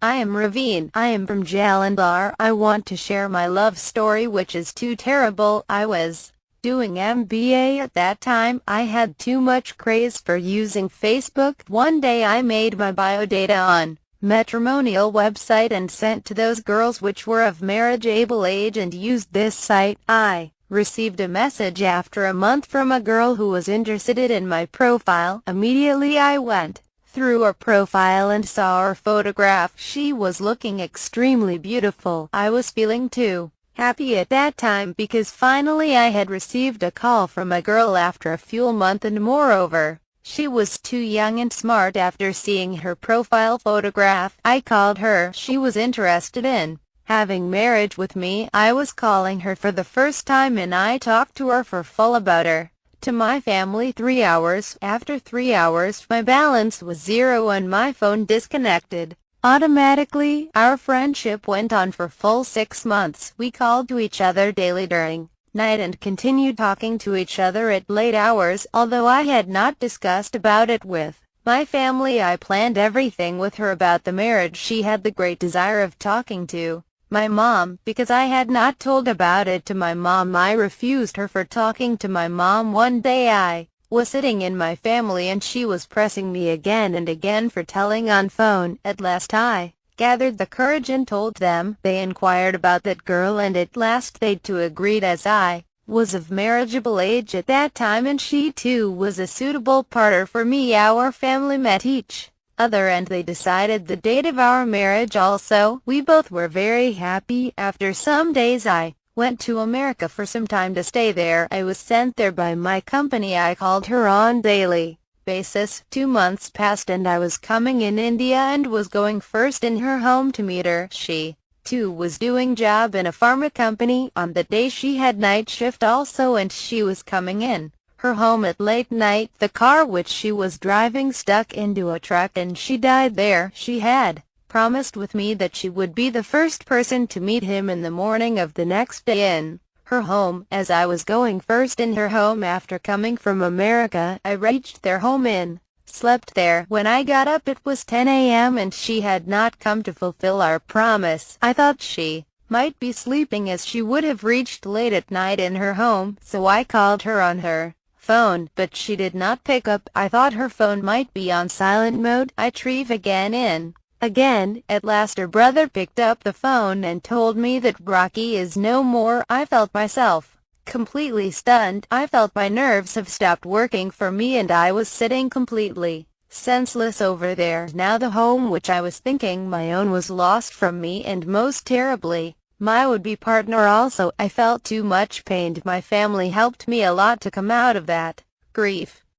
I am Raveen. I am from Jalandhar. I want to share my love story, which is too terrible. I was doing MBA at that time. I had too much craze for using Facebook. One day I made my biodata on matrimonial website and sent to those girls which were of marriageable age and used this site. I received a message after a month from a girl who was interested in my profile. Immediately I went through her profile and saw her photograph. She was looking extremely beautiful. I was feeling too happy at that time because finally I had received a call from a girl after a full month, and moreover, she was too young and smart. After seeing her profile photograph, I called her. She was interested in having marriage with me. I was calling her for the first time and I talked to her for full about her to my family. 3 hours. After 3 hours, my balance was zero and my phone disconnected automatically. Our friendship went on for full 6 months. We called to each other daily during night and continued talking to each other at late hours. Although I had not discussed about it with my family, I planned everything with her about the marriage. She had the great desire of talking to my mom. Because I had not told about it to my mom, I refused her for talking to my mom. One day I was sitting in my family and she was pressing me again and again for telling on phone. At last I gathered the courage and told them. They inquired about that girl and at last they too agreed, as I was of marriageable age at that time and she too was a suitable partner for me. Our family met each other and they decided the date of our marriage also. We both were very happy. After some days I went to America for some time to stay there. I was sent there by my company. I called her on daily basis. 2 months passed and I was coming in India and was going first in her home to meet her. She too was doing job in a pharma company. On the day she had night shift also and she was coming in her home at late night. The car which she was driving stuck into a truck and she died there. She had promised with me that she would be the first person to meet him in the morning of the next day in her home. As I was going first in her home after coming from America, I reached their home and slept there. When I got up it was 10 a.m. and she had not come to fulfill our promise. I thought she might be sleeping as she would have reached late at night in her home, so I called her on her phone, but she did not pick up. I thought her phone might be on silent mode. I tried again and again. At last her brother picked up the phone and told me that Rocky is no more. I felt myself completely stunned. I felt my nerves have stopped working for me and I was sitting completely senseless over there. Now the home which I was thinking my own was lost from me, and most terribly, my would-be partner also. I felt too much pain. My family helped me a lot to come out of that grief.